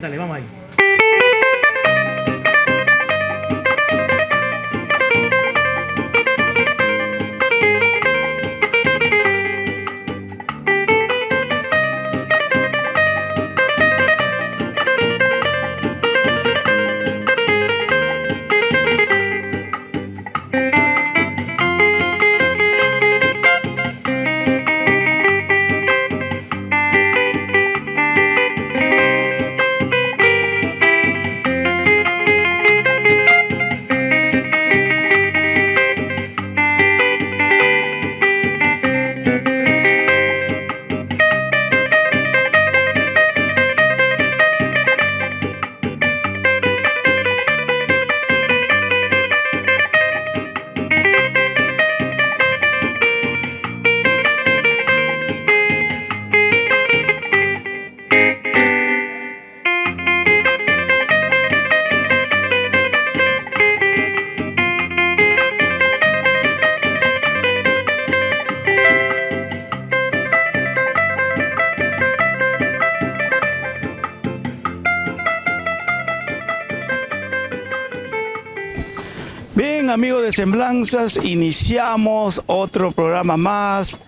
Dale, vamos ahí. Bien, amigos de Semblanzas, iniciamos otro programa más,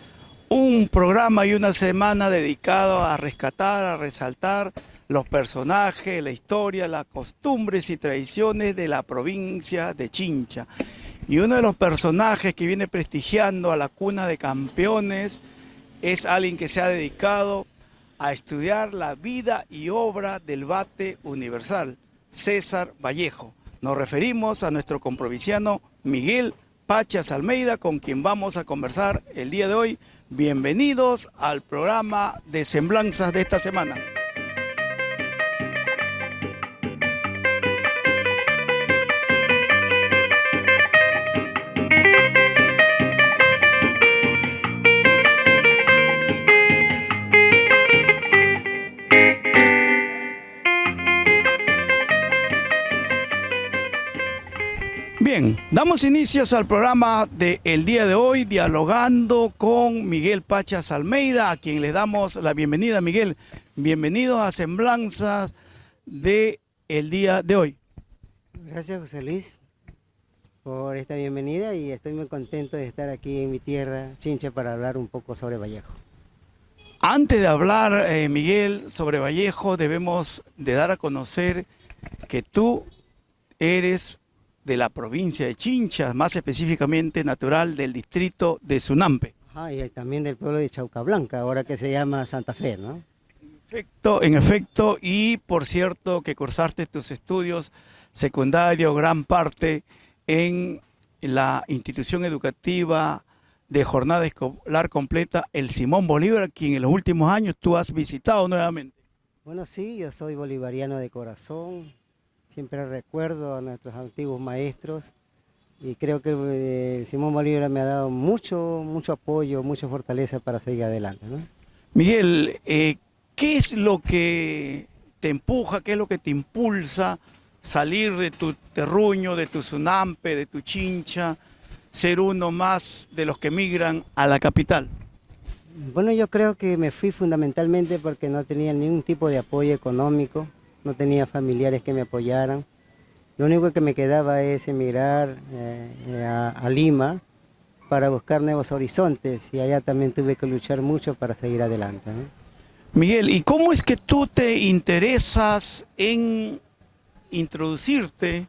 un programa y una semana dedicado a rescatar, a resaltar los personajes, la historia, las costumbres y tradiciones de la provincia de Chincha. Y uno de los personajes que viene prestigiando a la cuna de campeones es alguien que se ha dedicado a estudiar la vida y obra del bate universal, César Vallejo. Nos referimos a nuestro comprovinciano Miguel Pachas Almeida, con quien vamos a conversar el día de hoy. Bienvenidos al programa de Semblanzas de esta semana. Bien, damos inicios al programa del día de hoy, dialogando con Miguel Pachas Almeida, a quien le damos la bienvenida. Miguel, bienvenido a Semblanzas del día de hoy. Gracias, José Luis, por esta bienvenida, y estoy muy contento de estar aquí en mi tierra, Chincha, para hablar un poco sobre Vallejo. Antes de hablar, Miguel, sobre Vallejo, debemos de dar a conocer que tú eres de la provincia de Chincha, más específicamente natural del distrito de Sunampe. Ajá, y también del pueblo de Chaucablanca, ahora que se llama Santa Fe, ¿no? En efecto, y por cierto que cursaste tus estudios secundarios, gran parte en la institución educativa de jornada escolar completa, el Simón Bolívar, quien en los últimos años tú has visitado nuevamente. Bueno, sí, yo soy bolivariano de corazón. Siempre recuerdo a nuestros antiguos maestros y creo que el Simón Bolívar me ha dado mucho apoyo, mucha fortaleza para seguir adelante, ¿no? Miguel, ¿qué es lo que te empuja, qué es lo que te impulsa salir de tu terruño, de tu Sunampe, de tu Chincha, ser uno más de los que migran a la capital? Bueno, yo creo que me fui fundamentalmente porque no tenía ningún tipo de apoyo económico. No tenía familiares que me apoyaran. Lo único que me quedaba es emigrar a Lima para buscar nuevos horizontes, y allá también tuve que luchar mucho para seguir adelante, ¿no? Miguel, ¿y cómo es que tú te interesas en introducirte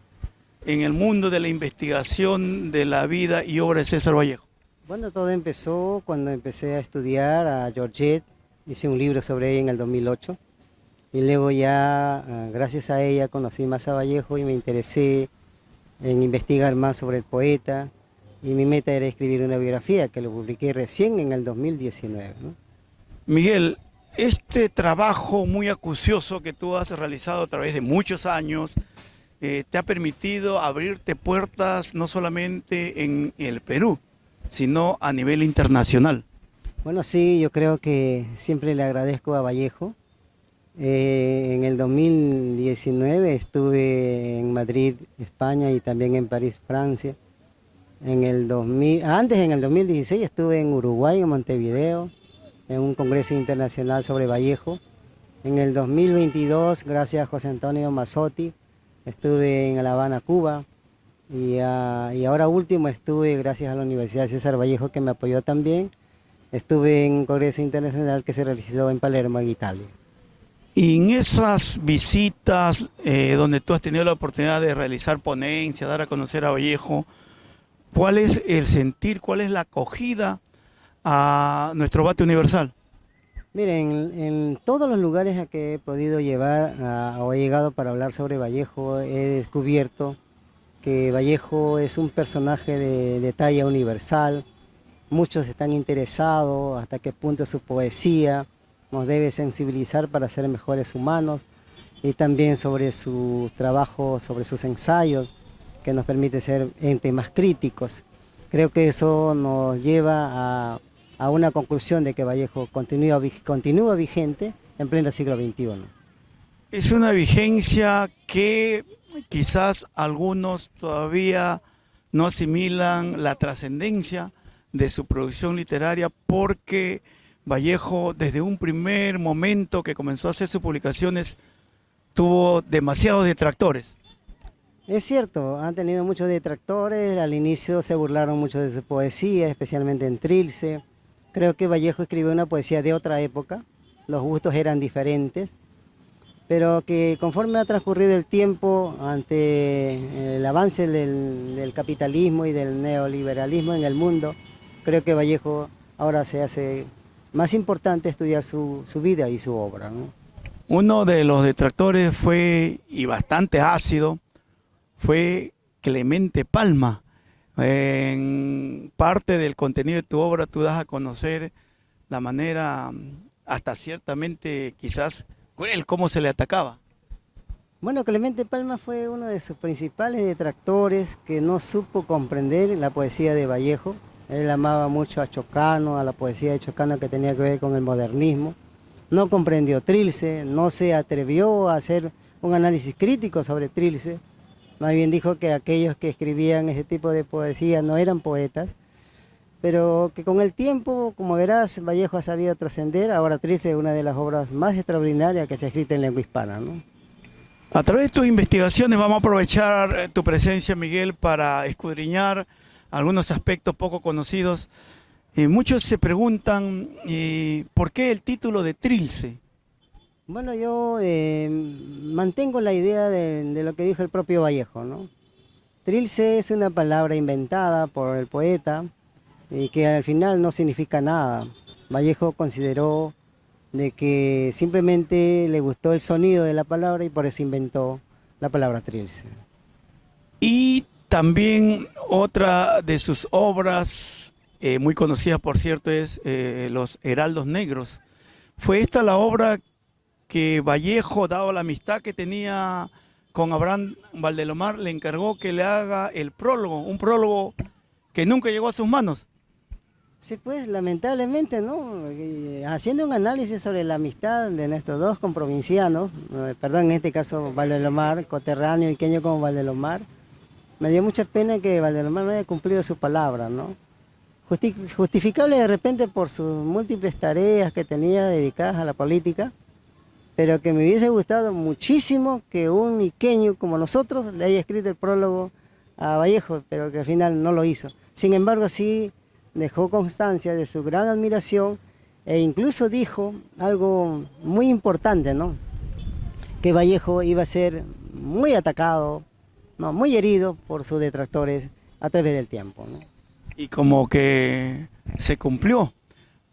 en el mundo de la investigación de la vida y obra de César Vallejo? Bueno, todo empezó cuando empecé a estudiar a Georgette. Hice un libro sobre ella en el 2008. Y luego ya, gracias a ella, conocí más a Vallejo y me interesé en investigar más sobre el poeta. Y mi meta era escribir una biografía, que lo publiqué recién en el 2019, ¿no? Miguel, este trabajo muy acucioso que tú has realizado a través de muchos años, te ha permitido abrirte puertas no solamente en el Perú, sino a nivel internacional. Bueno, sí, yo creo que siempre le agradezco a Vallejo. En el 2019 estuve en Madrid, España, y también en París, Francia. En el 2016 estuve en Uruguay, en Montevideo, en un congreso internacional sobre Vallejo. En el 2022, gracias a José Antonio Mazzotti, estuve en La Habana, Cuba. Y ahora último estuve, gracias a la Universidad César Vallejo, que me apoyó también, estuve en un congreso internacional que se realizó en Palermo, en Italia. Y en esas visitas donde tú has tenido la oportunidad de realizar ponencias, dar a conocer a Vallejo, ¿cuál es el sentir, cuál es la acogida a nuestro Bate Universal? Miren, en todos los lugares a que he podido llevar o he llegado para hablar sobre Vallejo, he descubierto que Vallejo es un personaje de talla universal. Muchos están interesados hasta qué punto su poesía nos debe sensibilizar para ser mejores humanos, y también sobre su trabajo, sobre sus ensayos, que nos permite ser entes más críticos. Creo que eso nos lleva a una conclusión de que Vallejo continúa vigente en pleno siglo XXI. Es una vigencia que quizás algunos todavía no asimilan la trascendencia de su producción literaria, porque Vallejo, desde un primer momento que comenzó a hacer sus publicaciones, tuvo demasiados detractores. Es cierto, han tenido muchos detractores, al inicio se burlaron mucho de su poesía, especialmente en Trilce. Creo que Vallejo escribió una poesía de otra época, los gustos eran diferentes, pero que conforme ha transcurrido el tiempo, ante el avance del capitalismo y del neoliberalismo en el mundo, creo que Vallejo ahora se hace más importante estudiar su vida y su obra, ¿no? Uno de los detractores fue, y bastante ácido, fue Clemente Palma. En parte del contenido de tu obra tú das a conocer la manera, hasta ciertamente quizás cruel, cómo se le atacaba. Bueno, Clemente Palma fue uno de sus principales detractores, que no supo comprender la poesía de Vallejo. Él amaba mucho a Chocano, a la poesía de Chocano, que tenía que ver con el modernismo. No comprendió Trilce, no se atrevió a hacer un análisis crítico sobre Trilce. Más bien dijo que aquellos que escribían ese tipo de poesía no eran poetas, pero que con el tiempo, como verás, Vallejo ha sabido trascender. Ahora Trilce es una de las obras más extraordinarias que se ha escrito en lengua hispana, ¿no? A través de tus investigaciones vamos a aprovechar tu presencia, Miguel, para escudriñar algunos aspectos poco conocidos. Muchos se preguntan ¿por qué el título de Trilce? Bueno, yo mantengo la idea de lo que dijo el propio Vallejo, ¿no? Trilce es una palabra inventada por el poeta y que al final no significa nada. Vallejo consideró de que simplemente le gustó el sonido de la palabra y por eso inventó la palabra Trilce. Y también otra de sus obras, muy conocida por cierto, es Los Heraldos Negros. ¿Fue esta la obra que Vallejo, dado la amistad que tenía con Abraham Valdelomar, le encargó que le haga el prólogo, un prólogo que nunca llegó a sus manos? Sí, pues lamentablemente, ¿no? Haciendo un análisis sobre la amistad de nuestros dos comprovincianos, perdón, en este caso Valdelomar, coterráneo y queño como Valdelomar, me dio mucha pena que Valdelomar no haya cumplido su palabra, ¿no? Justificable de repente por sus múltiples tareas que tenía dedicadas a la política, pero que me hubiese gustado muchísimo que un iqueño como nosotros le haya escrito el prólogo a Vallejo, pero que al final no lo hizo. Sin embargo, sí dejó constancia de su gran admiración e incluso dijo algo muy importante, ¿no? Que Vallejo iba a ser muy atacado, ¿no? Muy herido por sus detractores a través del tiempo, ¿no? Y como que se cumplió,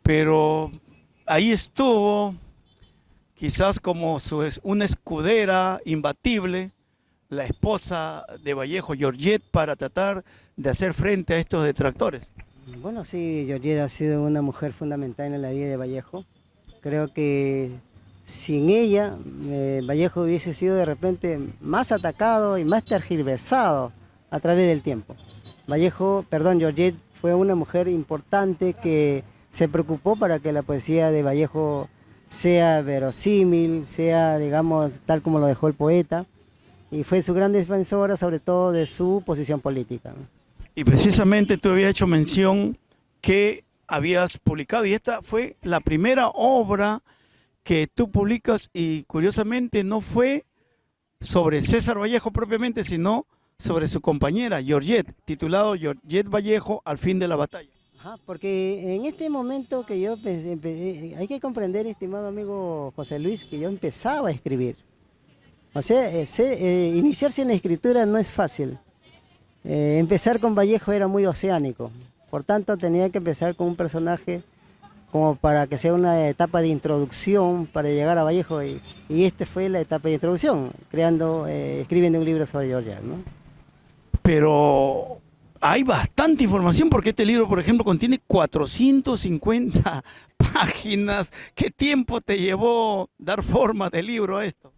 pero ahí estuvo, quizás como una escudera imbatible, la esposa de Vallejo, Georgette, para tratar de hacer frente a estos detractores. Bueno, sí, Georgette ha sido una mujer fundamental en la vida de Vallejo. Creo que sin ella, Vallejo hubiese sido de repente más atacado y más tergiversado a través del tiempo. Georgette fue una mujer importante que se preocupó para que la poesía de Vallejo sea verosímil, sea, digamos, tal como lo dejó el poeta, y fue su gran defensora, sobre todo de su posición política, ¿no? Y precisamente tú habías hecho mención que habías publicado, y esta fue la primera obra que tú publicas y curiosamente no fue sobre César Vallejo propiamente, sino sobre su compañera, Georgette, titulado Georgette Vallejo, Al fin de la batalla. Ajá, porque en este momento que yo hay que comprender, estimado amigo José Luis, que yo empezaba a escribir. O sea, iniciarse en la escritura no es fácil. Empezar con Vallejo era muy oceánico, por tanto tenía que empezar con un personaje como para que sea una etapa de introducción para llegar a Vallejo, y esta fue la etapa de introducción, escribiendo un libro sobre Georgette, ¿no? Pero hay bastante información porque este libro, por ejemplo, contiene 450 páginas. ¿Qué tiempo te llevó dar forma del libro a esto?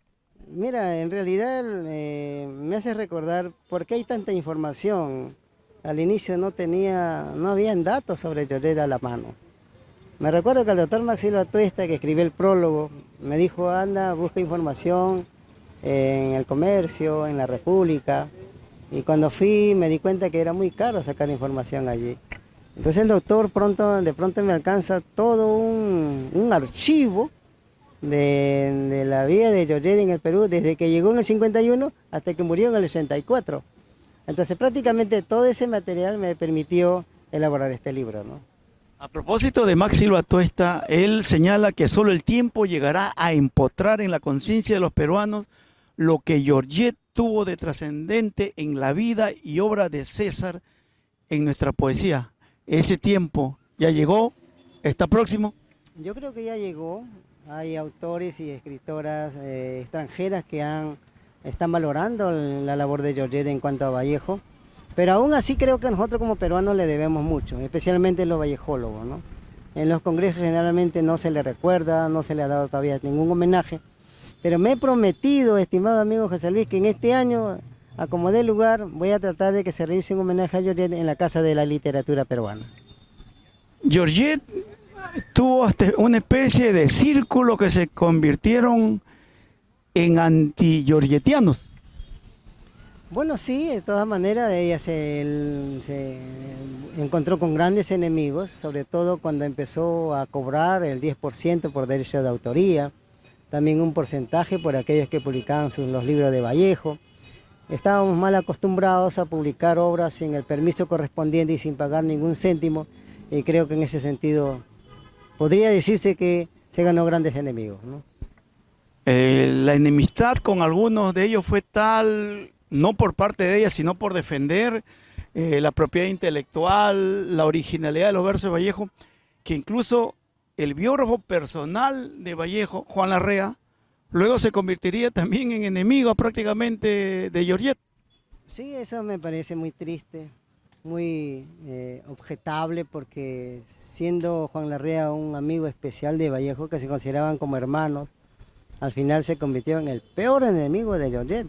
Mira, en realidad me hace recordar por qué hay tanta información. Al inicio no habían datos sobre Georgette a la mano. Me recuerdo que el doctor Maxilo Atuesta, que escribió el prólogo, me dijo: anda, busca información en El Comercio, en La República. Y cuando fui me di cuenta que era muy caro sacar información allí. Entonces el doctor de pronto me alcanza todo un archivo de la vida de Georgette en el Perú, desde que llegó en el 51 hasta que murió en el 84. Entonces prácticamente todo ese material me permitió elaborar este libro, ¿no? A propósito de Maxilo Atuesta, él señala que solo el tiempo llegará a empotrar en la conciencia de los peruanos lo que Georgette tuvo de trascendente en la vida y obra de César en nuestra poesía. Ese tiempo ya llegó, está próximo. Yo creo que ya llegó. Hay autores y escritoras extranjeras que están valorando la labor de Georgette en cuanto a Vallejo, pero aún así creo que nosotros como peruanos le debemos mucho, especialmente los vallejólogos, ¿no? En los congresos generalmente no se le recuerda, no se le ha dado todavía ningún homenaje, pero me he prometido, estimado amigo José Luis, que en este año, a como dé lugar, voy a tratar de que se realice un homenaje a Georgette en la Casa de la Literatura Peruana. Georgette tuvo hasta una especie de círculo que se convirtieron en anti-georgetianos. Bueno, sí, de todas maneras ella se encontró con grandes enemigos, sobre todo cuando empezó a cobrar el 10% por derechos de autoría, también un porcentaje por aquellos que publicaban los libros de Vallejo. Estábamos mal acostumbrados a publicar obras sin el permiso correspondiente y sin pagar ningún céntimo, y creo que en ese sentido podría decirse que se ganó grandes enemigos, ¿no? La enemistad con algunos de ellos fue tal, no por parte de ella, sino por defender la propiedad intelectual, la originalidad de los versos de Vallejo, que incluso el biógrafo personal de Vallejo, Juan Larrea, luego se convertiría también en enemigo prácticamente de Georgette. Sí, eso me parece muy triste, muy objetable, porque siendo Juan Larrea un amigo especial de Vallejo, que se consideraban como hermanos, al final se convirtió en el peor enemigo de Georgette,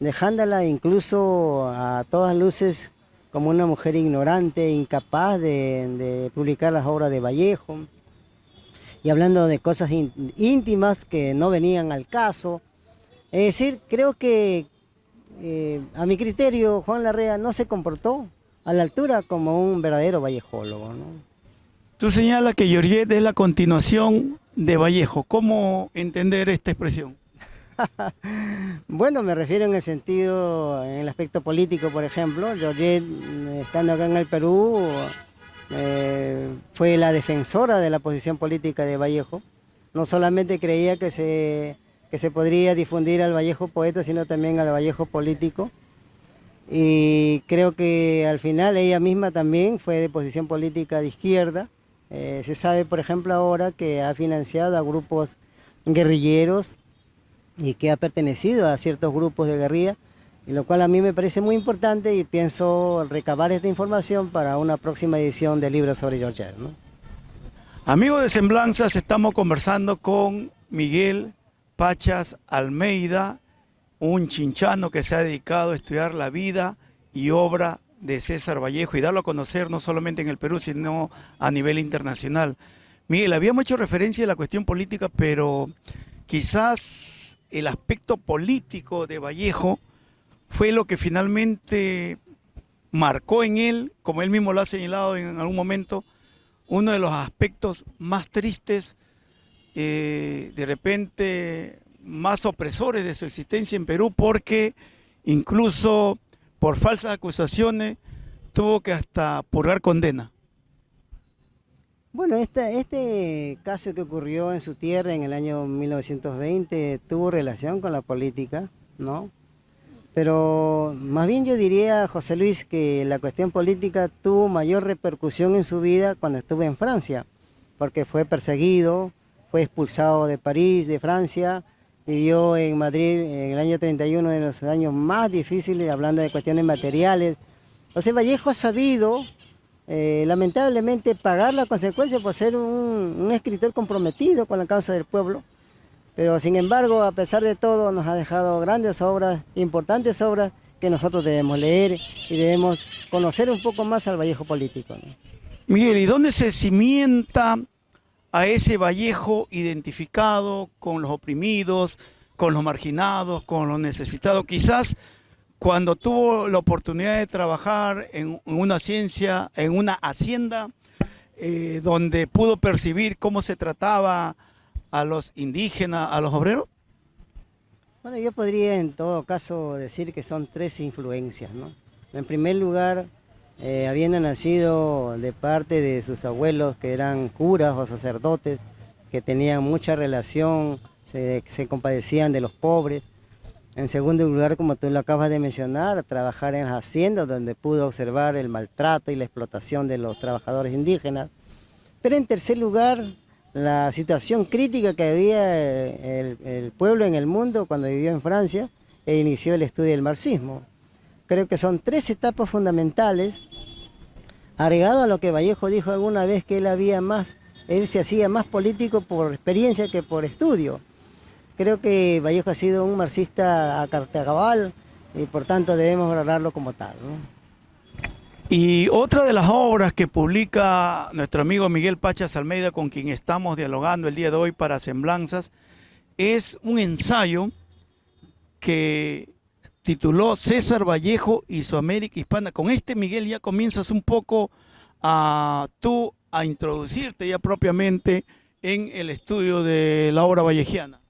dejándola incluso a todas luces como una mujer ignorante, incapaz de publicar las obras de Vallejo, y hablando de cosas íntimas que no venían al caso. Es decir, creo que a mi criterio Juan Larrea no se comportó a la altura como un verdadero vallejólogo, ¿no? Tú señalas que Georgette es la continuación de Vallejo. ¿Cómo entender esta expresión? Bueno, me refiero en en el aspecto político, por ejemplo. Georgette, estando acá en el Perú, fue la defensora de la posición política de Vallejo. No solamente creía que se podría difundir al Vallejo poeta, sino también al Vallejo político. Y creo que al final ella misma también fue de posición política de izquierda. Se sabe, por ejemplo, ahora que ha financiado a grupos guerrilleros y que ha pertenecido a ciertos grupos de guerrilla, y lo cual a mí me parece muy importante, y pienso recabar esta información para una próxima edición del libro sobre Georgette, ¿no? Amigos de Semblanzas, estamos conversando con Miguel Pachas Almeida, un chinchano que se ha dedicado a estudiar la vida y obra de César Vallejo y darlo a conocer no solamente en el Perú, sino a nivel internacional. Miguel, habíamos hecho referencia a la cuestión política, pero quizás el aspecto político de Vallejo fue lo que finalmente marcó en él, como él mismo lo ha señalado en algún momento, uno de los aspectos más tristes de repente más opresores de su existencia en Perú, porque incluso por falsas acusaciones tuvo que hasta purgar condena. Bueno, este caso que ocurrió en su tierra en el año 1920 tuvo relación con la política, ¿no? Pero más bien yo diría, José Luis, que la cuestión política tuvo mayor repercusión en su vida cuando estuvo en Francia, porque fue perseguido, fue expulsado de París, de Francia, vivió en Madrid en el año 31, de los años más difíciles, hablando de cuestiones materiales. Entonces Vallejo ha sabido, lamentablemente, pagar las consecuencias por ser un escritor comprometido con la causa del pueblo. Pero sin embargo, a pesar de todo, nos ha dejado grandes obras, importantes obras, que nosotros debemos leer y debemos conocer un poco más al Vallejo político, ¿no? Miguel, ¿y dónde se cimienta a ese Vallejo identificado con los oprimidos, con los marginados, con los necesitados? Quizás cuando tuvo la oportunidad de trabajar en una ciencia, en una hacienda, donde pudo percibir cómo se trataba a los indígenas, a los obreros. Bueno, yo podría en todo caso decir que son tres influencias, ¿no? En primer lugar, habiendo nacido de parte de sus abuelos que eran curas o sacerdotes, que tenían mucha relación, se compadecían de los pobres. En segundo lugar, como tú lo acabas de mencionar, trabajar en las haciendas donde pudo observar el maltrato y la explotación de los trabajadores indígenas. Pero en tercer lugar, la situación crítica que había el pueblo en el mundo cuando vivió en Francia e inició el estudio del marxismo. Creo que son tres etapas fundamentales, agregado a lo que Vallejo dijo alguna vez, que él se hacía más político por experiencia que por estudio. Creo que Vallejo ha sido un marxista a carta cabal y por tanto debemos valorarlo como tal, ¿no? Y otra de las obras que publica nuestro amigo Miguel Pachas Almeida, con quien estamos dialogando el día de hoy para Semblanzas, es un ensayo que tituló César Vallejo y su América Hispana. Con este, Miguel, ya comienzas un poco a introducirte ya propiamente en el estudio de la obra vallejiana.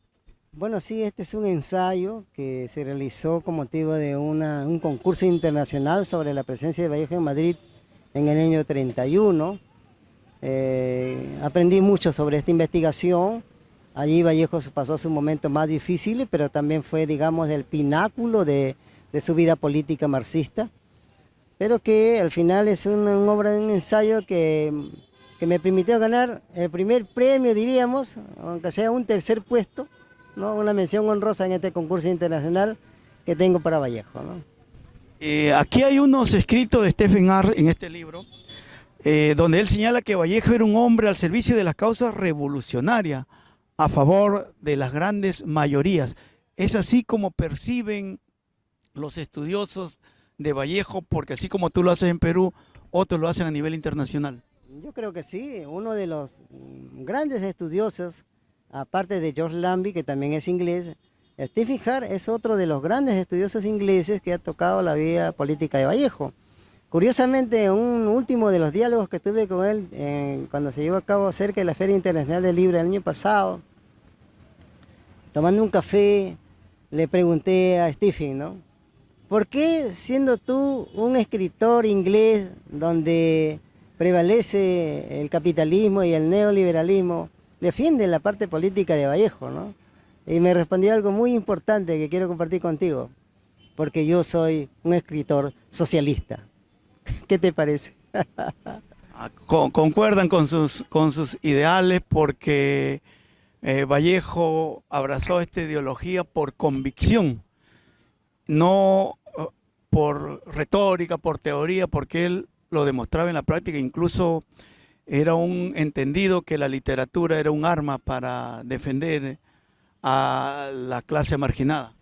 Bueno, sí, este es un ensayo que se realizó con motivo de un concurso internacional sobre la presencia de Vallejo en Madrid en el año 31. Aprendí mucho sobre esta investigación. Allí Vallejo pasó sus momentos más difíciles, pero también fue, digamos, el pináculo de su vida política marxista. Pero que al final es una obra, un ensayo que me permitió ganar el primer premio, diríamos, aunque sea un tercer puesto, ¿no? Una mención honrosa en este concurso internacional que tengo para Vallejo, ¿no? Aquí hay unos escritos de Stephen Arr en este libro, donde él señala que Vallejo era un hombre al servicio de las causas revolucionarias, a favor de las grandes mayorías. ¿Es así como perciben los estudiosos de Vallejo? Porque así como tú lo haces en Perú, otros lo hacen a nivel internacional. Yo creo que sí. Uno de los grandes estudiosos, aparte de George Lambie, que también es inglés, Stephen Arr es otro de los grandes estudiosos ingleses que ha tocado la vida política de Vallejo. Curiosamente, un último de los diálogos que tuve con él cuando se llevó a cabo cerca de la Feria Internacional del Libro el año pasado, tomando un café, le pregunté a Stephen, ¿no? ¿Por qué, siendo tú un escritor inglés donde prevalece el capitalismo y el neoliberalismo, defiende la parte política de Vallejo, ¿no? Y me respondió algo muy importante que quiero compartir contigo, porque yo soy un escritor socialista. ¿Qué te parece? Concuerdan con sus ideales, porque Vallejo abrazó esta ideología por convicción, no por retórica, por teoría, porque él lo demostraba en la práctica. Incluso era un entendido que la literatura era un arma para defender a la clase marginada.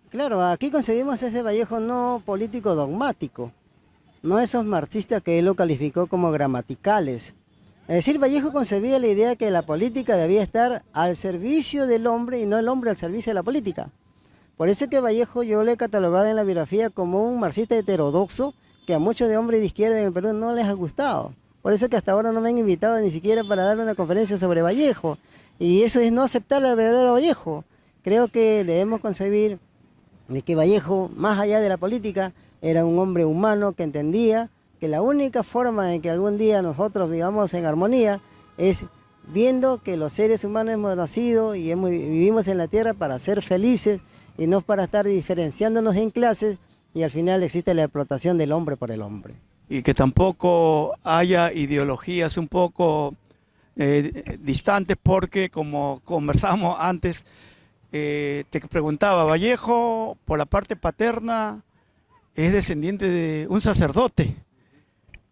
Claro, aquí concebimos ese Vallejo no político dogmático, no esos marxistas que él lo calificó como gramaticales. Es decir, Vallejo concebía la idea que la política debía estar al servicio del hombre y no el hombre al servicio de la política. Por eso que Vallejo yo le he catalogado en la biografía como un marxista heterodoxo que a muchos de hombres de izquierda en el Perú no les ha gustado. Por eso que hasta ahora no me han invitado ni siquiera para dar una conferencia sobre Vallejo. Y eso es no aceptar al verdadero Vallejo. Creo que debemos concebir de que Vallejo, más allá de la política, era un hombre humano que entendía que la única forma en que algún día nosotros vivamos en armonía es viendo que los seres humanos hemos nacido y vivimos en la tierra para ser felices y no para estar diferenciándonos en clases, y al final existe la explotación del hombre por el hombre. Y que tampoco haya ideologías un poco distantes, porque como conversábamos antes, te preguntaba, Vallejo por la parte paterna es descendiente de un sacerdote.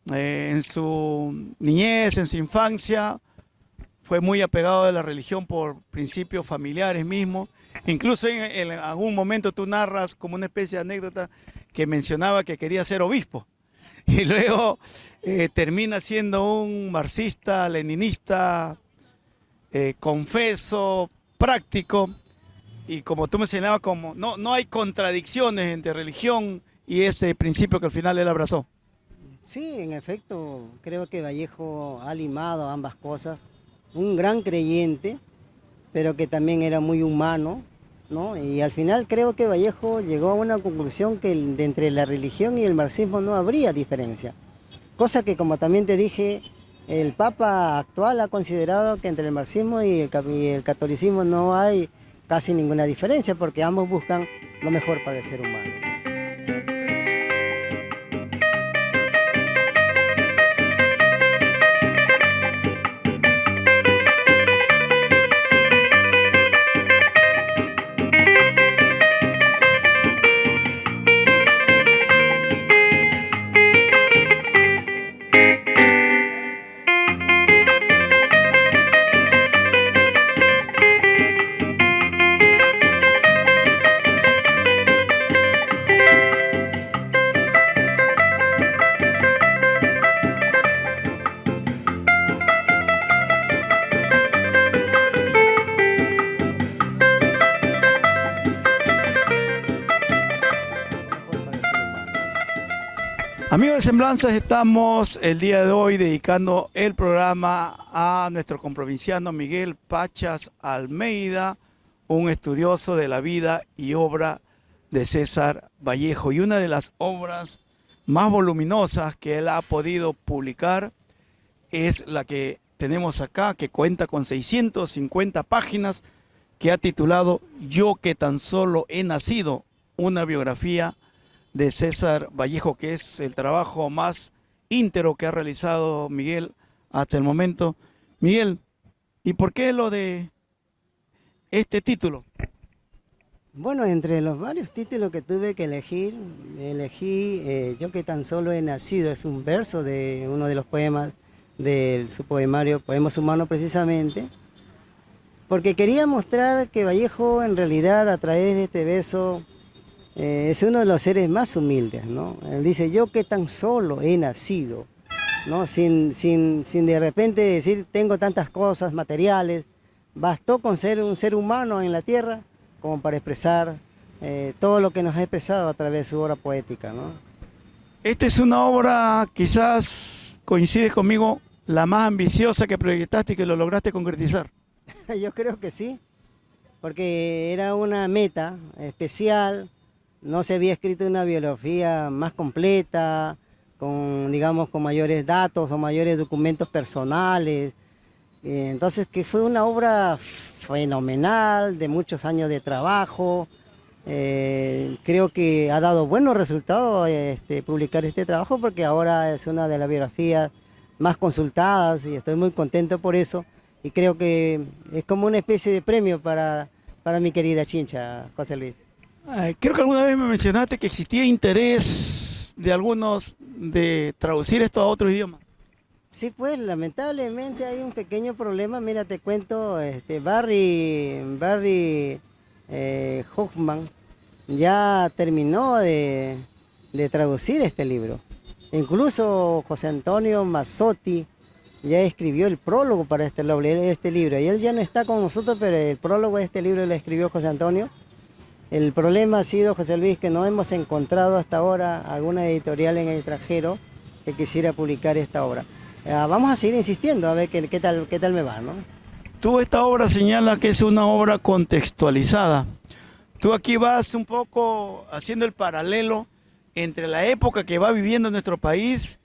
En su niñez, en su infancia, fue muy apegado a la religión por principios familiares mismos. Incluso en algún momento tú narras como una especie de anécdota que mencionaba que quería ser obispo. Y luego termina siendo un marxista, leninista, confeso, práctico. Y como tú mencionabas, como no hay contradicciones entre religión y ese principio que al final él abrazó. Sí, en efecto, creo que Vallejo ha limado ambas cosas. Un gran creyente, pero que también era muy humano, ¿no? Y al final creo que Vallejo llegó a una conclusión que entre la religión y el marxismo no habría diferencia. Cosa que, como también te dije, el Papa actual ha considerado que entre el marxismo y el catolicismo no hay casi ninguna diferencia, porque ambos buscan lo mejor para el ser humano. Amigos de Semblanzas, estamos el día de hoy dedicando el programa a nuestro comprovinciano Miguel Pachas Almeida, un estudioso de la vida y obra de César Vallejo. Y una de las obras más voluminosas que él ha podido publicar es la que tenemos acá, que cuenta con 650 páginas, que ha titulado Yo que tan solo he nacido, una biografía de César Vallejo, que es el trabajo más íntegro que ha realizado Miguel hasta el momento. Miguel, ¿y por qué lo de este título? Bueno, entre los varios títulos que tuve que elegí Yo que tan solo he nacido. Es un verso de uno de los poemas de su poemario Poemas Humanos, precisamente, porque quería mostrar que Vallejo en realidad, a través de este verso, es uno de los seres más humildes, ¿no? Él dice, yo que tan solo he nacido, ¿no? Sin de repente decir, tengo tantas cosas materiales. Bastó con ser un ser humano en la tierra como para expresar todo lo que nos ha expresado a través de su obra poética, ¿no? Esta es una obra, quizás coincides conmigo, la más ambiciosa que proyectaste y que lo lograste concretizar. Yo creo que sí, porque era una meta especial. No se había escrito una biografía más completa, digamos, con mayores datos o mayores documentos personales. Entonces, que fue una obra fenomenal, de muchos años de trabajo. Creo que ha dado buenos resultados publicar este trabajo, porque ahora es una de las biografías más consultadas y estoy muy contento por eso. Y creo que es como una especie de premio para mi querida Chincha, José Luis. Creo que alguna vez me mencionaste que existía interés de algunos de traducir esto a otros idiomas. Sí, pues lamentablemente hay un pequeño problema. Mira, te cuento, Barry Hoffman ya terminó de traducir este libro. Incluso José Antonio Mazzotti ya escribió el prólogo para este libro. Y él ya no está con nosotros, pero el prólogo de este libro lo escribió José Antonio. El problema ha sido, José Luis, que no hemos encontrado hasta ahora alguna editorial en el extranjero que quisiera publicar esta obra. Vamos a seguir insistiendo a ver qué tal me va, ¿no? Tú esta obra señala que es una obra contextualizada. Tú aquí vas un poco haciendo el paralelo entre la época que va viviendo nuestro país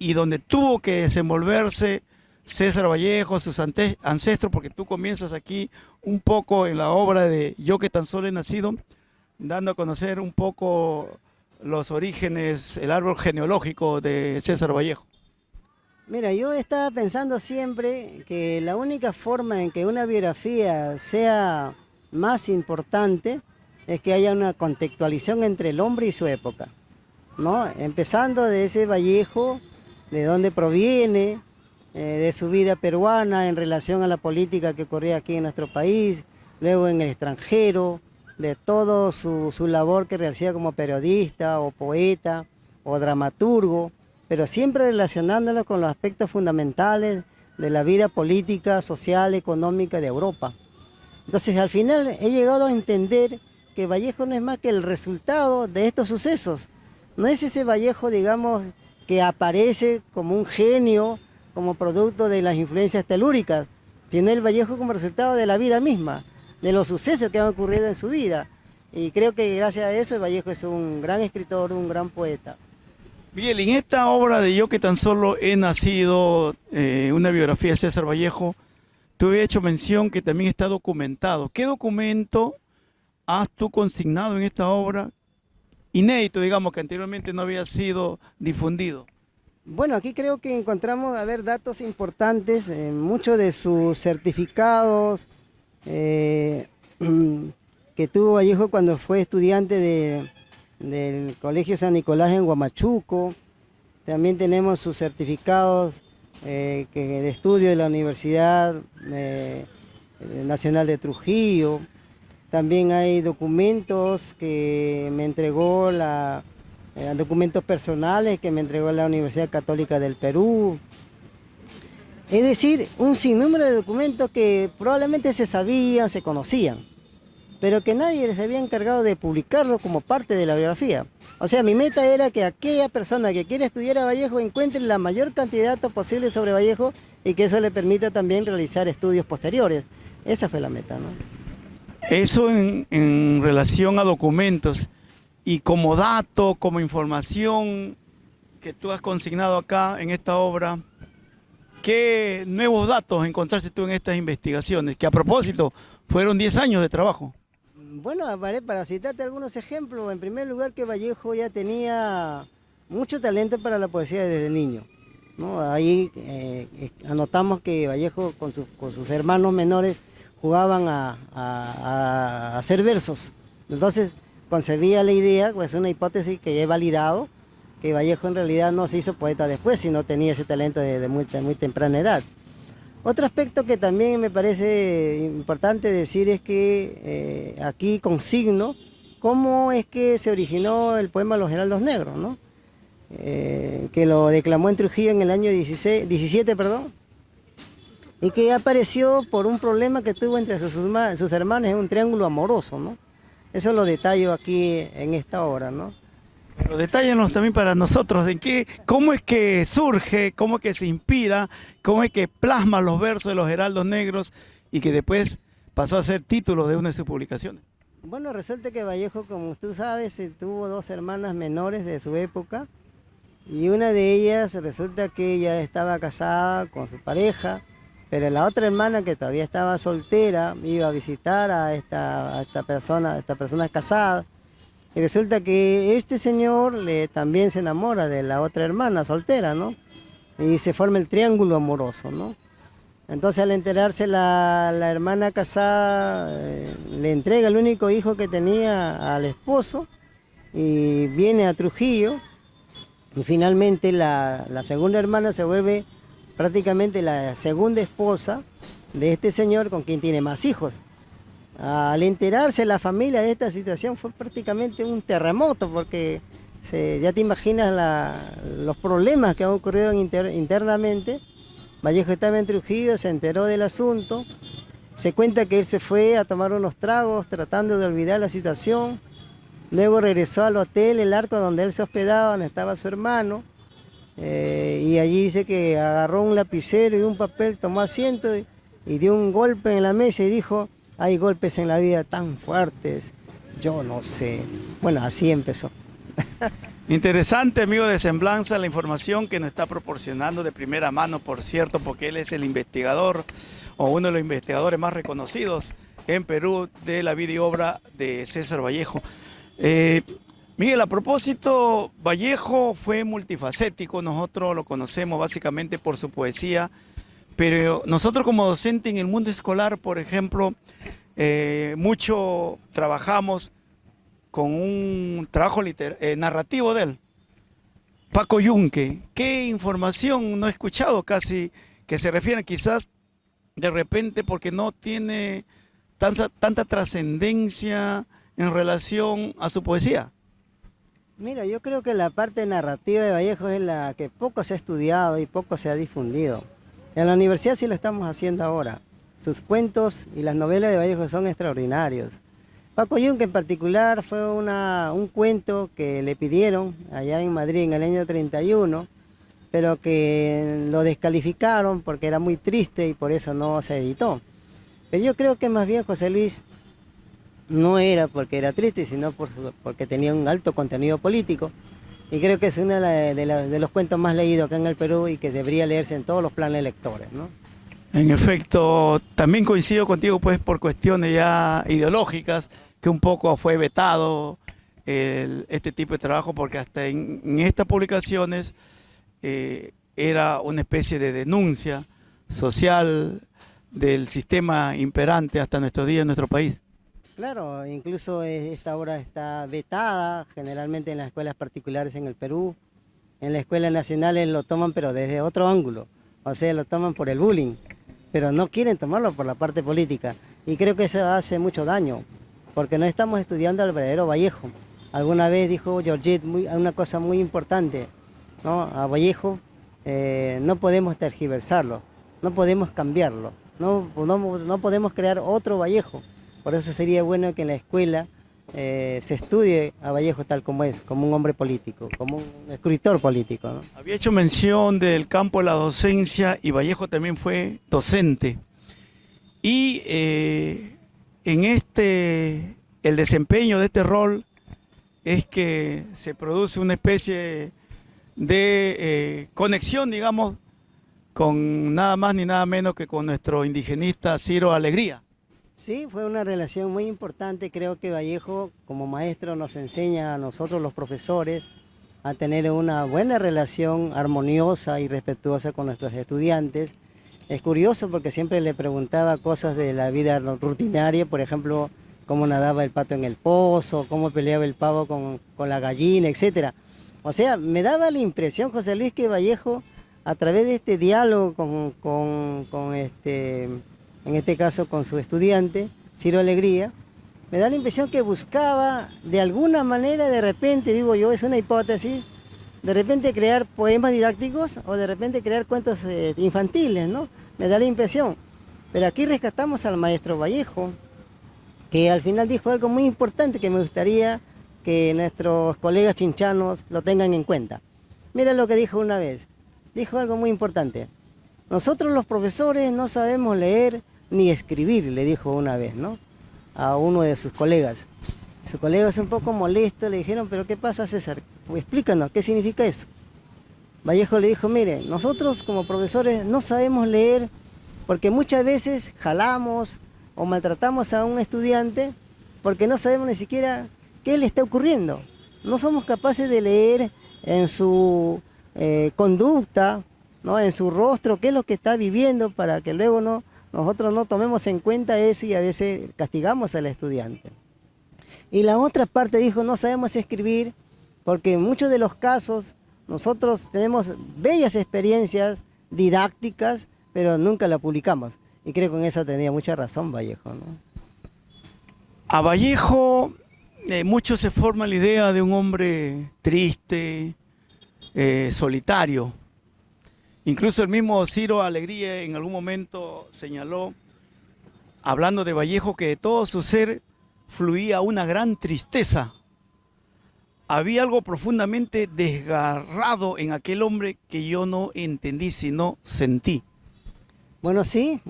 y donde tuvo que desenvolverse César Vallejo, sus ancestros, porque tú comienzas aquí un poco en la obra de Yo que tan solo he nacido, dando a conocer un poco los orígenes, el árbol genealógico de César Vallejo. Mira, yo estaba pensando siempre que la única forma en que una biografía sea más importante es que haya una contextualización entre el hombre y su época, ¿no? Empezando de ese Vallejo, de dónde proviene, de su vida peruana en relación a la política que ocurría aquí en nuestro país, luego en el extranjero, de todo su labor que realizaba como periodista o poeta o dramaturgo, pero siempre relacionándolo con los aspectos fundamentales de la vida política, social, económica de Europa. Entonces al final he llegado a entender que Vallejo no es más que el resultado de estos sucesos. No es ese Vallejo, digamos, que aparece como un genio, como producto de las influencias telúricas, tiene el Vallejo como resultado de la vida misma, de los sucesos que han ocurrido en su vida. Y creo que gracias a eso el Vallejo es un gran escritor, un gran poeta. Miguel, en esta obra de Yo que tan solo he nacido, una biografía de César Vallejo, tú he hecho mención que también está documentado. ¿Qué documento has tú consignado en esta obra? Inédito, digamos, que anteriormente no había sido difundido. Bueno, aquí creo que encontramos, datos importantes, muchos de sus certificados que tuvo Vallejo cuando fue estudiante del Colegio San Nicolás en Huamachuco. También tenemos sus certificados de estudio de la Universidad Nacional de Trujillo. También hay documentos que me entregó documentos personales que me entregó la Universidad Católica del Perú. Es decir, un sinnúmero de documentos que probablemente se sabían, se conocían, pero que nadie se había encargado de publicarlo como parte de la biografía. O sea, mi meta era que aquella persona que quiera estudiar a Vallejo encuentre la mayor cantidad de datos posible sobre Vallejo y que eso le permita también realizar estudios posteriores. Esa fue la meta, ¿no? Eso en relación a documentos y como dato, como información que tú has consignado acá en esta obra, ¿qué nuevos datos encontraste tú en estas investigaciones? Que a propósito, fueron 10 años de trabajo. Bueno, para citarte algunos ejemplos, en primer lugar que Vallejo ya tenía mucho talento para la poesía desde niño, ¿no? Ahí anotamos que Vallejo con sus hermanos menores jugaban a hacer versos. Entonces concebía la idea, pues una hipótesis que he validado, que Vallejo en realidad no se hizo poeta después, sino tenía ese talento de muy temprana edad. Otro aspecto que también me parece importante decir es que aquí consigno cómo es que se originó el poema Los Heraldos Negros, ¿no? Que lo declamó en Trujillo en el año 17, y que apareció por un problema que tuvo entre sus hermanos en un triángulo amoroso, ¿no? Eso lo detallo aquí en esta obra, ¿no? Pero detállanos también para nosotros, cómo es que surge, cómo es que se inspira, cómo es que plasma los versos de los Heraldos Negros y que después pasó a ser título de una de sus publicaciones. Bueno, resulta que Vallejo, como tú sabes, tuvo dos hermanas menores de su época y una de ellas resulta que ella estaba casada con su pareja, pero la otra hermana que todavía estaba soltera iba a visitar a esta persona casada. Y resulta que este señor también se enamora de la otra hermana soltera, ¿no? Y se forma el triángulo amoroso, ¿no? Entonces al enterarse la hermana casada, le entrega el único hijo que tenía al esposo y viene a Trujillo. Y finalmente la segunda hermana se vuelve prácticamente la segunda esposa de este señor con quien tiene más hijos. Al enterarse la familia de esta situación fue prácticamente un terremoto porque ya te imaginas los problemas que han ocurrido internamente. Vallejo estaba en Trujillo, se enteró del asunto, se cuenta que él se fue a tomar unos tragos tratando de olvidar la situación, luego regresó al hotel El Arco donde él se hospedaba, donde estaba su hermano, y allí dice que agarró un lapicero y un papel, tomó asiento y dio un golpe en la mesa y dijo, hay golpes en la vida tan fuertes, yo no sé. Bueno, así empezó. Interesante, amigo de Semblanza, la información que nos está proporcionando de primera mano, por cierto, porque él es el investigador o uno de los investigadores más reconocidos en Perú de la vida y obra de César Vallejo. Miguel, a propósito, Vallejo fue multifacético, nosotros lo conocemos básicamente por su poesía, pero nosotros como docente en el mundo escolar, por ejemplo, mucho trabajamos con un trabajo narrativo de él, Paco Yunque. ¿Qué información no he escuchado casi que se refiere quizás de repente porque no tiene tanta trascendencia en relación a su poesía? Mira, yo creo que la parte narrativa de Vallejo es la que poco se ha estudiado y poco se ha difundido. En la universidad sí lo estamos haciendo ahora. Sus cuentos y las novelas de Vallejo son extraordinarios. Paco Yunque en particular fue un cuento que le pidieron allá en Madrid en el año 31, pero que lo descalificaron porque era muy triste y por eso no se editó. Pero yo creo que más bien José Luis no era porque era triste, sino porque tenía un alto contenido político. Y creo que es uno de los cuentos más leídos acá en el Perú y que debería leerse en todos los planes lectores, ¿no? En efecto, también coincido contigo pues por cuestiones ya ideológicas, que un poco fue vetado este tipo de trabajo, porque hasta en estas publicaciones era una especie de denuncia social del sistema imperante hasta nuestros días en nuestro país. Claro, incluso esta obra está vetada generalmente en las escuelas particulares en el Perú. En las escuelas nacionales lo toman pero desde otro ángulo, o sea, lo toman por el bullying, pero no quieren tomarlo por la parte política. Y creo que eso hace mucho daño, porque no estamos estudiando al verdadero Vallejo. Alguna vez dijo Georgette una cosa muy importante, ¿no? A Vallejo no podemos tergiversarlo, no podemos cambiarlo, no podemos crear otro Vallejo. Por eso sería bueno que en la escuela se estudie a Vallejo tal como es, como un hombre político, como un escritor político, ¿no? Había hecho mención del campo de la docencia y Vallejo también fue docente. Y en el desempeño de este rol es que se produce una especie de conexión, digamos, con nada más ni nada menos que con nuestro indigenista Ciro Alegría. Sí, fue una relación muy importante. Creo que Vallejo como maestro nos enseña a nosotros los profesores a tener una buena relación armoniosa y respetuosa con nuestros estudiantes. Es curioso porque siempre le preguntaba cosas de la vida rutinaria, por ejemplo, cómo nadaba el pato en el pozo, cómo peleaba el pavo con la gallina, etc. O sea, me daba la impresión, José Luis, que Vallejo, a través de este diálogo en este caso con su estudiante, Ciro Alegría, me da la impresión que buscaba de alguna manera, de repente, digo yo, es una hipótesis, de repente crear poemas didácticos o de repente crear cuentos infantiles, ¿no? Me da la impresión. Pero aquí rescatamos al maestro Vallejo, que al final dijo algo muy importante que me gustaría que nuestros colegas chinchanos lo tengan en cuenta. Mira lo que dijo una vez, dijo algo muy importante. Nosotros los profesores no sabemos leer ni escribir, le dijo una vez, ¿no? A uno de sus colegas. Su colega es un poco molesto, le dijeron, ¿pero qué pasa, César? Pues explícanos, ¿qué significa eso? Vallejo le dijo, mire, nosotros como profesores no sabemos leer porque muchas veces jalamos o maltratamos a un estudiante porque no sabemos ni siquiera qué le está ocurriendo. No somos capaces de leer en su conducta, ¿no? En su rostro, qué es lo que está viviendo para que luego nosotros no tomemos en cuenta eso y a veces castigamos al estudiante. Y la otra parte dijo, no sabemos escribir porque en muchos de los casos nosotros tenemos bellas experiencias didácticas, pero nunca la publicamos. Y creo que en eso tenía mucha razón Vallejo, ¿no? A Vallejo muchos se forman la idea de un hombre triste, solitario. Incluso el mismo Ciro Alegría en algún momento señaló, hablando de Vallejo, que de todo su ser fluía una gran tristeza. Había algo profundamente desgarrado en aquel hombre que yo no entendí, sino sentí. Bueno, sí,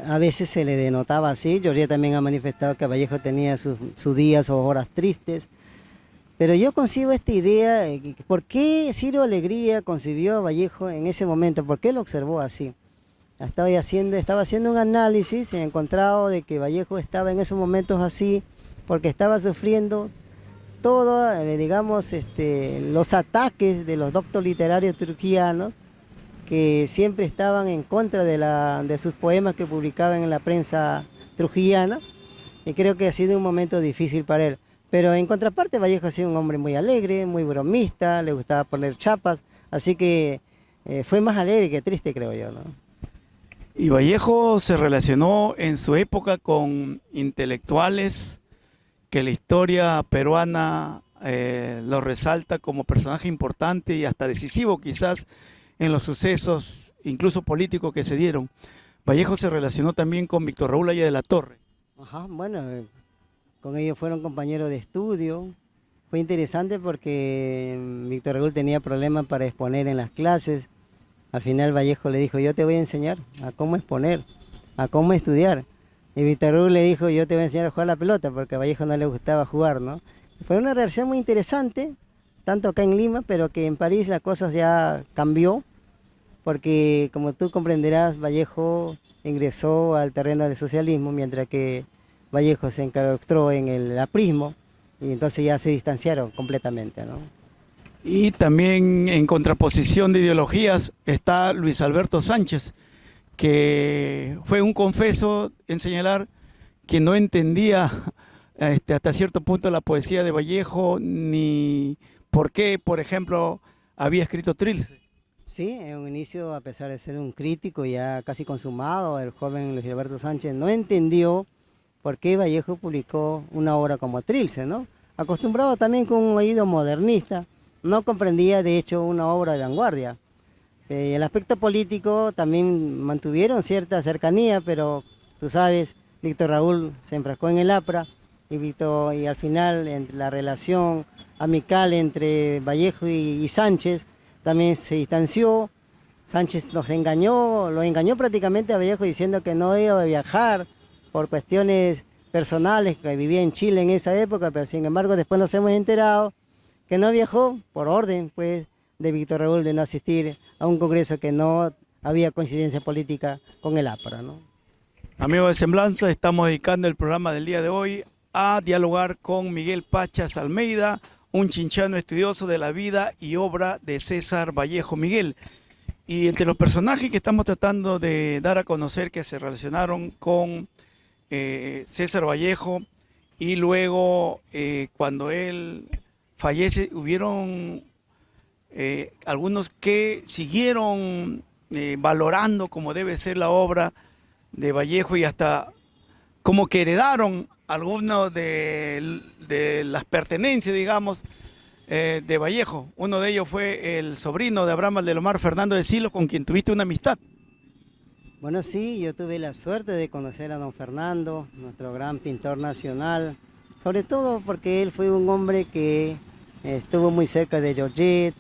a veces se le denotaba así. Georgette también ha manifestado que Vallejo tenía sus días o horas tristes. Pero yo concibo esta idea, ¿por qué Ciro Alegría concibió a Vallejo en ese momento? ¿Por qué lo observó así? Estaba haciendo un análisis y he encontrado de que Vallejo estaba en esos momentos así porque estaba sufriendo todos, digamos, los ataques de los doctos literarios trujillianos que siempre estaban en contra de sus poemas que publicaban en la prensa trujillana, y creo que ha sido un momento difícil para él. Pero en contraparte, Vallejo ha sido un hombre muy alegre, muy bromista, le gustaba poner chapas, así que fue más alegre que triste, creo yo, ¿no? Y Vallejo se relacionó en su época con intelectuales que la historia peruana lo resalta como personaje importante y hasta decisivo quizás en los sucesos, incluso políticos que se dieron. Vallejo se relacionó también con Víctor Raúl Haya de la Torre. Ajá, bueno, con ellos fueron compañeros de estudio. Fue interesante porque Víctor Raúl tenía problemas para exponer en las clases. Al final Vallejo le dijo, yo te voy a enseñar a cómo exponer, a cómo estudiar. Y Víctor Raúl le dijo, yo te voy a enseñar a jugar la pelota, porque a Vallejo no le gustaba jugar, ¿no? Fue una relación muy interesante, tanto acá en Lima, pero que en París la cosa ya cambió, porque como tú comprenderás, Vallejo ingresó al terreno del socialismo, mientras que Vallejo se enclaustró en el aprismo, y entonces ya se distanciaron completamente, ¿no? Y también en contraposición de ideologías está Luis Alberto Sánchez, que fue un confeso en señalar que no entendía hasta cierto punto la poesía de Vallejo, ni por qué, por ejemplo, había escrito Trilce. Sí, en un inicio, a pesar de ser un crítico ya casi consumado, el joven Luis Alberto Sánchez no entendió por qué Vallejo publicó una obra como Trilce, ¿no? Acostumbrado también con un oído modernista, no comprendía de hecho una obra de vanguardia. El aspecto político también mantuvieron cierta cercanía, pero tú sabes, Víctor Raúl se enfrascó en el APRA y al final entre la relación amical entre Vallejo y Sánchez también se distanció. Sánchez lo engañó prácticamente a Vallejo diciendo que no iba a viajar por cuestiones personales, que vivía en Chile en esa época, pero sin embargo después nos hemos enterado que no viajó por orden pues de Víctor Raúl de no asistir a un congreso que no había coincidencia política con el APRA, ¿no? Amigos de Semblanza, estamos dedicando el programa del día de hoy a dialogar con Miguel Pachas Almeida, un chinchano estudioso de la vida y obra de César Vallejo. Miguel, y entre los personajes que estamos tratando de dar a conocer que se relacionaron con César Vallejo y luego cuando él fallece, hubieron algunos que siguieron valorando como debe ser la obra de Vallejo y hasta como que heredaron algunos de las pertenencias, digamos, de Vallejo. Uno de ellos fue el sobrino de Abraham Valdelomar, Fernando de Silos, con quien tuviste una amistad. Bueno, sí, yo tuve la suerte de conocer a don Fernando, nuestro gran pintor nacional, sobre todo porque él fue un hombre que estuvo muy cerca de Georgette,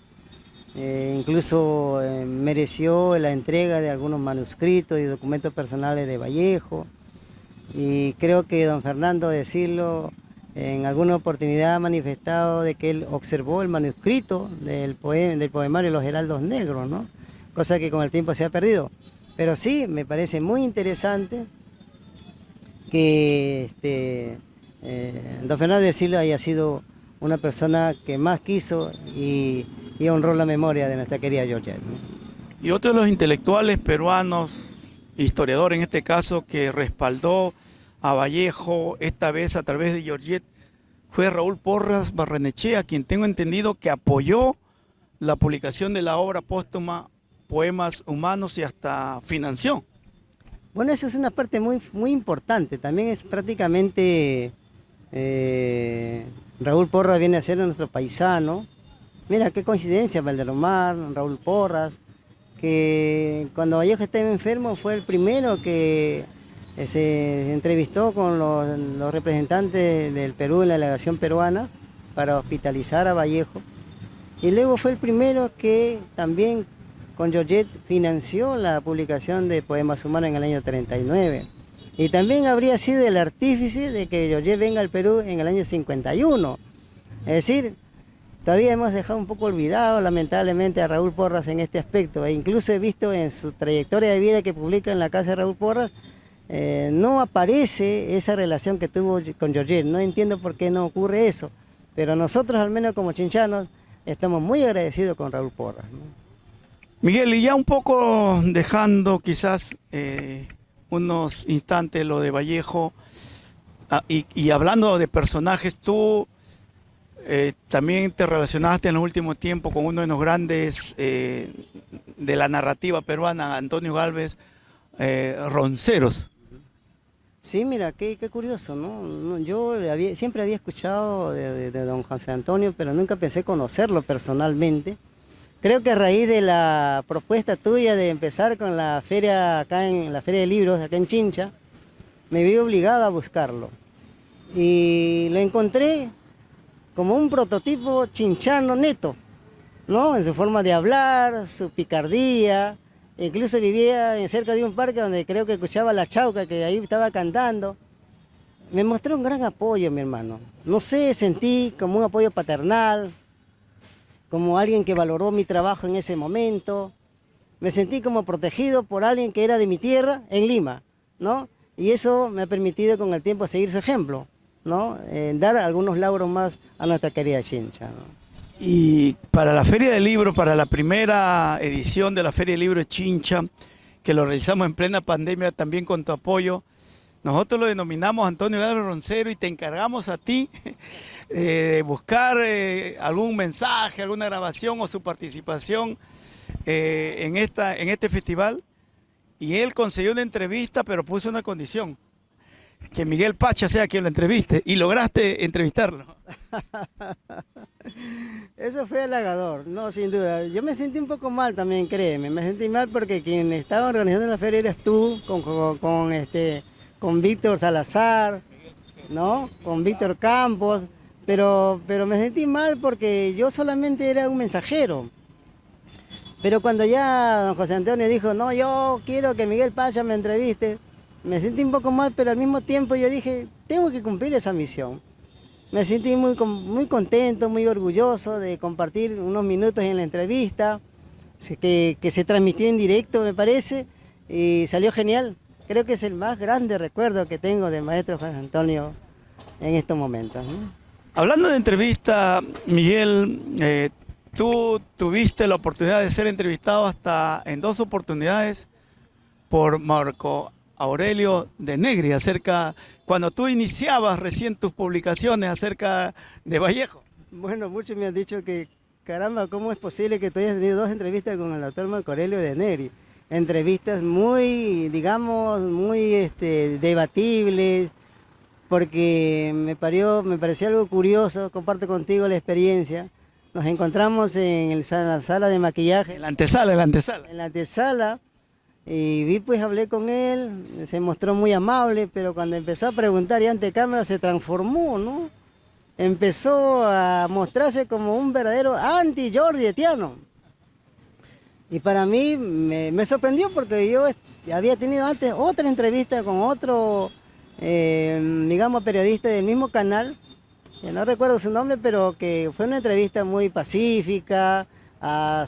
incluso mereció la entrega de algunos manuscritos y documentos personales de Vallejo. Y creo que don Fernando de Silos en alguna oportunidad ha manifestado de que él observó el manuscrito del poemario Los Heraldos Negros, ¿no? Cosa que con el tiempo se ha perdido. Pero sí, me parece muy interesante que don Fernando de Silos haya sido una persona que más quiso y honró la memoria de nuestra querida Georgette, ¿no? Y otro de los intelectuales peruanos, historiador en este caso, que respaldó a Vallejo, esta vez a través de Georgette, fue Raúl Porras Barrenechea, quien tengo entendido que apoyó la publicación de la obra póstuma Poemas Humanos y hasta financió. Bueno, eso es una parte muy, muy importante. También es prácticamente Raúl Porras viene a ser nuestro paisano. Mira qué coincidencia, Valdelomar, Raúl Porras, que cuando Vallejo estaba enfermo fue el primero que se entrevistó con los representantes del Perú en la delegación peruana para hospitalizar a Vallejo. Y luego fue el primero que también con Georgette financió la publicación de Poemas Humanos en el año 39. Y también habría sido el artífice de que Georgette venga al Perú en el año 51. Es decir, todavía hemos dejado un poco olvidado lamentablemente a Raúl Porras en este aspecto. E incluso he visto en su trayectoria de vida que publica en la casa de Raúl Porras, no aparece esa relación que tuvo con Georgette. No entiendo por qué no ocurre eso. Pero nosotros, al menos como chinchanos, estamos muy agradecidos con Raúl Porras, ¿no? Miguel, y ya un poco dejando quizás unos instantes lo de Vallejo, y hablando de personajes, tú también te relacionaste en los últimos tiempos con uno de los grandes de la narrativa peruana, Antonio Gálvez Ronceros. Sí, mira, qué curioso, ¿no? Yo siempre había escuchado de don José Antonio, pero nunca pensé conocerlo personalmente. Creo que a raíz de la propuesta tuya de empezar con la feria acá en la Feria de Libros, acá en Chincha, me vi obligado a buscarlo. Y lo encontré como un prototipo chinchano neto, ¿no? En su forma de hablar, su picardía. Incluso vivía cerca de un parque donde creo que escuchaba la chauca que ahí estaba cantando. Me mostró un gran apoyo, mi hermano. No sé, sentí como un apoyo paternal, como alguien que valoró mi trabajo en ese momento. Me sentí como protegido por alguien que era de mi tierra, en Lima, ¿no? Y eso me ha permitido con el tiempo seguir su ejemplo, ¿no? Dar algunos logros más a nuestra querida Chincha, ¿no? Y para la Feria del Libro, para la primera edición de la Feria del Libro de Chincha, que lo realizamos en plena pandemia también con tu apoyo, nosotros lo denominamos Antonio Gálvez Roncero y te encargamos a ti de buscar algún mensaje, alguna grabación o su participación en este festival. Y él consiguió una entrevista, pero puso una condición: que Miguel Pacha sea quien lo entreviste, y lograste entrevistarlo. Eso fue halagador, no, sin duda. Yo me sentí un poco mal también, créeme. Me sentí mal porque quien estaba organizando la feria eres tú, con Víctor Salazar, ¿no? Con Víctor Campos. Pero me sentí mal porque yo solamente era un mensajero. Pero cuando ya don José Antonio dijo, no, yo quiero que Miguel Pacha me entreviste, me sentí un poco mal, pero al mismo tiempo yo dije, tengo que cumplir esa misión. Me sentí muy contento, muy orgulloso de compartir unos minutos en la entrevista, que se transmitió en directo, me parece, y salió genial. Creo que es el más grande recuerdo que tengo del maestro José Antonio en estos momentos, ¿no? Hablando de entrevista, Miguel, tú tuviste la oportunidad de ser entrevistado hasta en 2 oportunidades por Marco Aurelio de Negri, cuando tú iniciabas recién tus publicaciones acerca de Vallejo. Bueno, muchos me han dicho que, caramba, ¿cómo es posible que tú hayas tenido 2 entrevistas con el doctor Marco Aurelio de Negri? Entrevistas muy, digamos, muy debatibles, porque me pareció algo curioso. Comparto contigo la experiencia. Nos encontramos en la sala de maquillaje. En la antesala. En la antesala. Y hablé con él, se mostró muy amable, pero cuando empezó a preguntar y ante cámara se transformó, ¿no? Empezó a mostrarse como un verdadero anti-georgetiano. Y para mí me sorprendió porque yo había tenido antes otra entrevista con otro, digamos, periodista del mismo canal, que no recuerdo su nombre, pero que fue una entrevista muy pacífica,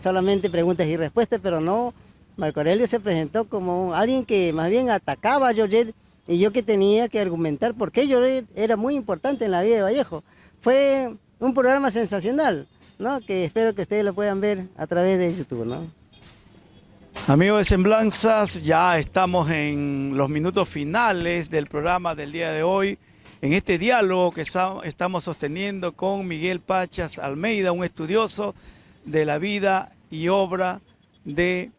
solamente preguntas y respuestas, pero no. Marco Aurelio se presentó como alguien que más bien atacaba a Georgette y yo que tenía que argumentar por qué Georgette era muy importante en la vida de Vallejo. Fue un programa sensacional, ¿no? Que espero que ustedes lo puedan ver a través de YouTube, ¿no? Amigos de Semblanzas, ya estamos en los minutos finales del programa del día de hoy, en este diálogo que estamos sosteniendo con Miguel Pachas Almeida, un estudioso de la vida y obra de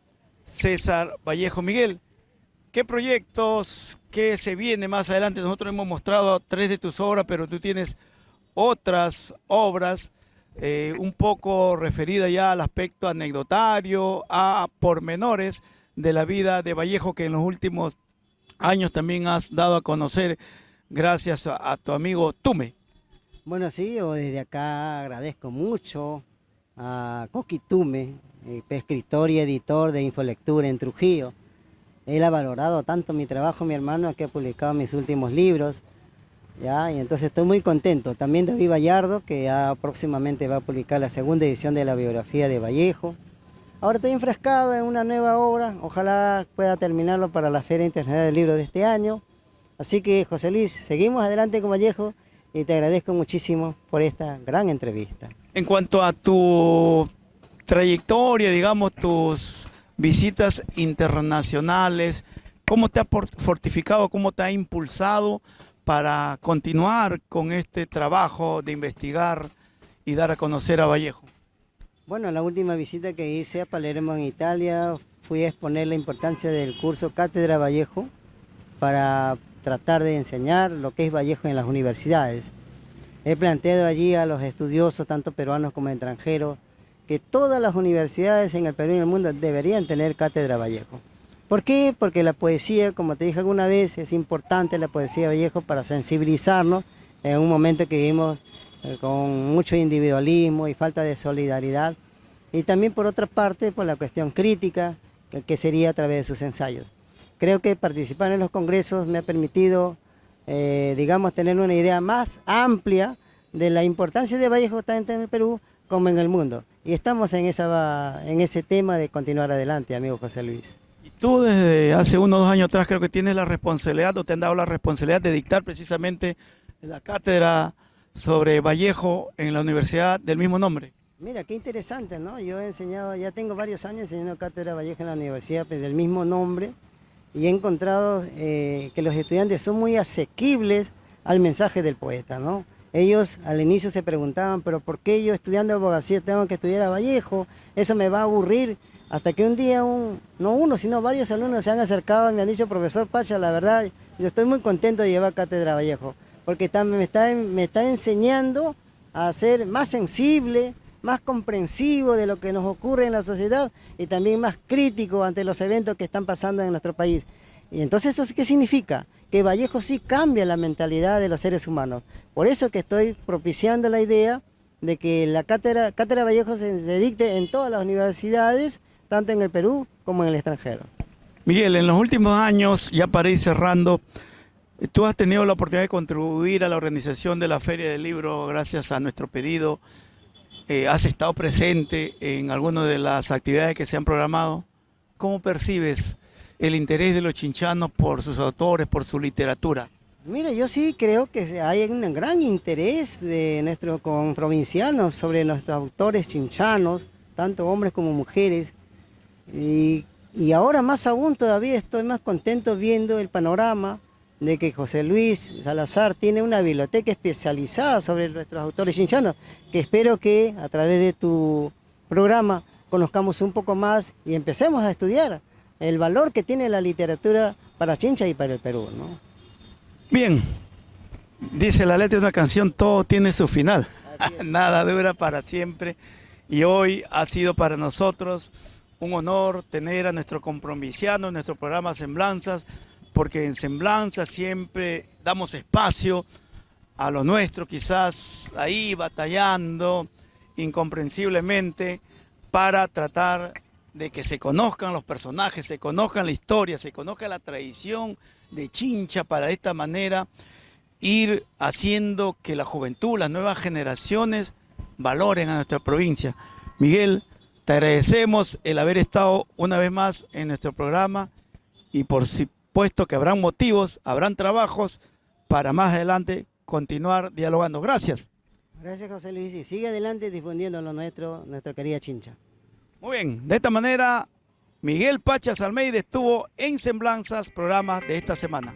César Vallejo. Miguel, ¿qué proyectos, qué se viene más adelante? Nosotros hemos mostrado 3 de tus obras, pero tú tienes otras obras un poco referidas ya al aspecto anecdotario, a pormenores de la vida de Vallejo, que en los últimos años también has dado a conocer gracias a tu amigo Tume. Bueno, sí, yo desde acá agradezco mucho a Coqui Tume, escritor y editor de Infolectura en Trujillo. Él ha valorado tanto mi trabajo, mi hermano, que ha publicado mis últimos libros, ¿ya? Y entonces estoy muy contento. También David Vallardo, que ya próximamente va a publicar la segunda edición de la biografía de Vallejo. Ahora estoy enfrascado en una nueva obra, ojalá pueda terminarlo para la Feria Internacional del Libro de este año. Así que, José Luis, seguimos adelante con Vallejo y te agradezco muchísimo por esta gran entrevista. En cuanto a tu trayectoria, digamos, tus visitas internacionales, ¿cómo te ha fortificado, cómo te ha impulsado para continuar con este trabajo de investigar y dar a conocer a Vallejo? Bueno, la última visita que hice a Palermo en Italia, fui a exponer la importancia del curso Cátedra Vallejo para tratar de enseñar lo que es Vallejo en las universidades. He planteado allí a los estudiosos, tanto peruanos como extranjeros, que todas las universidades en el Perú y en el mundo deberían tener Cátedra Vallejo. ¿Por qué? Porque la poesía, como te dije alguna vez, es importante la poesía de Vallejo para sensibilizarnos en un momento que vivimos con mucho individualismo y falta de solidaridad. Y también por otra parte, por la cuestión crítica, que sería a través de sus ensayos. Creo que participar en los congresos me ha permitido, digamos, tener una idea más amplia de la importancia de Vallejo tanto en el Perú como en el mundo. Y estamos en ese tema de continuar adelante, amigo José Luis. Y tú desde hace 1 o 2 años atrás creo que tienes la responsabilidad, o te han dado la responsabilidad de dictar precisamente la cátedra sobre Vallejo en la universidad del mismo nombre. Mira, qué interesante, ¿no? Yo he enseñado, ya tengo varios años enseñando cátedra Vallejo en la universidad del mismo nombre, y he encontrado que los estudiantes son muy asequibles al mensaje del poeta, ¿no? Ellos al inicio se preguntaban, pero ¿por qué yo estudiando abogacía tengo que estudiar a Vallejo? Eso me va a aburrir. Hasta que un día, no uno, sino varios alumnos se han acercado y me han dicho, profesor Pacha, la verdad, yo estoy muy contento de llevar cátedra Vallejo, porque me está enseñando a ser más sensible, más comprensivo de lo que nos ocurre en la sociedad y también más crítico ante los eventos que están pasando en nuestro país. Y entonces, ¿eso qué significa? Que Vallejo sí cambia la mentalidad de los seres humanos. Por eso que estoy propiciando la idea de que la cátedra Vallejo se dicte en todas las universidades, tanto en el Perú como en el extranjero. Miguel, en los últimos años, ya para ir cerrando, tú has tenido la oportunidad de contribuir a la organización de la Feria del Libro gracias a nuestro pedido. Has estado presente en algunas de las actividades que se han programado. ¿Cómo percibes el interés de los chinchanos por sus autores, por su literatura? Mira, yo sí creo que hay un gran interés de nuestros provincianos sobre nuestros autores chinchanos, tanto hombres como mujeres. Y ahora más aún todavía estoy más contento viendo el panorama de que José Luis Salazar tiene una biblioteca especializada sobre nuestros autores chinchanos, que espero que a través de tu programa conozcamos un poco más y empecemos a estudiar el valor que tiene la literatura para Chincha y para el Perú, ¿no? Bien, dice la letra de una canción, todo tiene su final, nada dura para siempre, y hoy ha sido para nosotros un honor tener a nuestro compromisiano en nuestro programa Semblanzas, porque en Semblanzas siempre damos espacio a lo nuestro, quizás ahí batallando incomprensiblemente para tratar de que se conozcan los personajes, se conozcan la historia, se conozca la tradición de Chincha, para de esta manera ir haciendo que la juventud, las nuevas generaciones valoren a nuestra provincia. Miguel, te agradecemos el haber estado una vez más en nuestro programa y por supuesto que habrán motivos, habrán trabajos para más adelante continuar dialogando. Gracias. Gracias, José Luis, y sigue adelante difundiendo lo nuestro, nuestra querida Chincha. Muy bien, de esta manera Miguel Pachas Almeida estuvo en Semblanzas, programa de esta semana.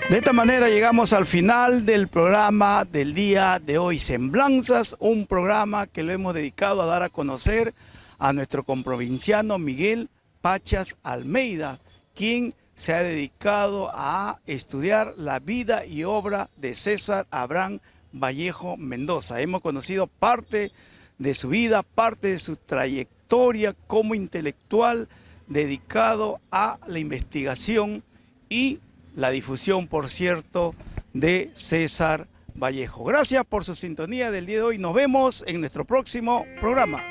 De esta manera llegamos al final del programa del día de hoy, Semblanzas, un programa que lo hemos dedicado a dar a conocer a nuestro comprovinciano Miguel Pachas Almeida, quien se ha dedicado a estudiar la vida y obra de César Abraham Vallejo Mendoza. Hemos conocido parte de su vida, parte de su trayectoria como intelectual dedicado a la investigación y la difusión, por cierto, de César Vallejo. Gracias por su sintonía del día de hoy. Nos vemos en nuestro próximo programa.